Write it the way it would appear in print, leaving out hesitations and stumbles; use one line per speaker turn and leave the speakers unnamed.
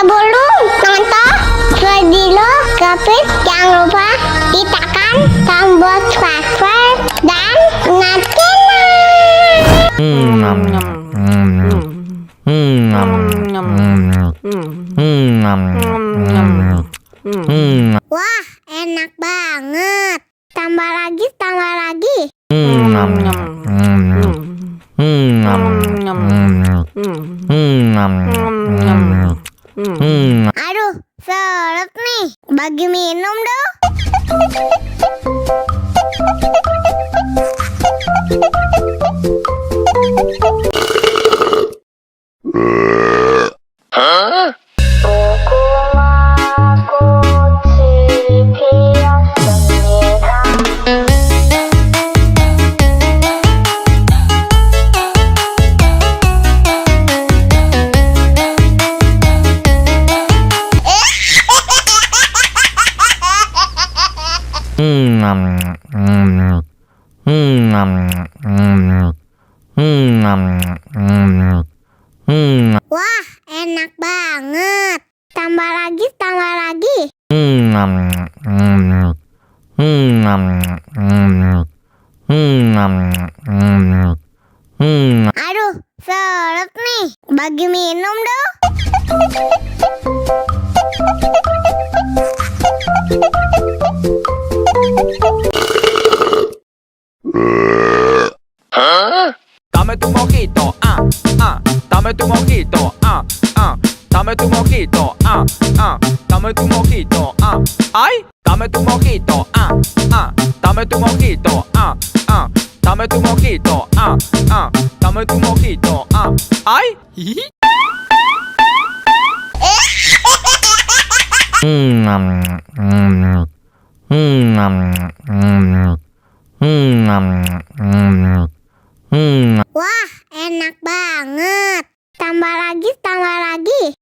Sebelum nonton video Gapit, jangan lupa ditekan tombol subscribe dan wah, enak banget. Tambah lagi, tambah lagi. Aduh, seret nih. Bagi minum dong. Wah, enak banget. Tambah lagi, tambah lagi. Aduh, seret nih. Bagi minum dong.
Dame tu mojito, dame tu mojito, dame tu mojito, dame tu mojito, ay, dame tu mojito, dame tu mojito, dame tu mojito, dame tu mojito, ay.
Wah, enak banget. Tambah lagi, tambah lagi.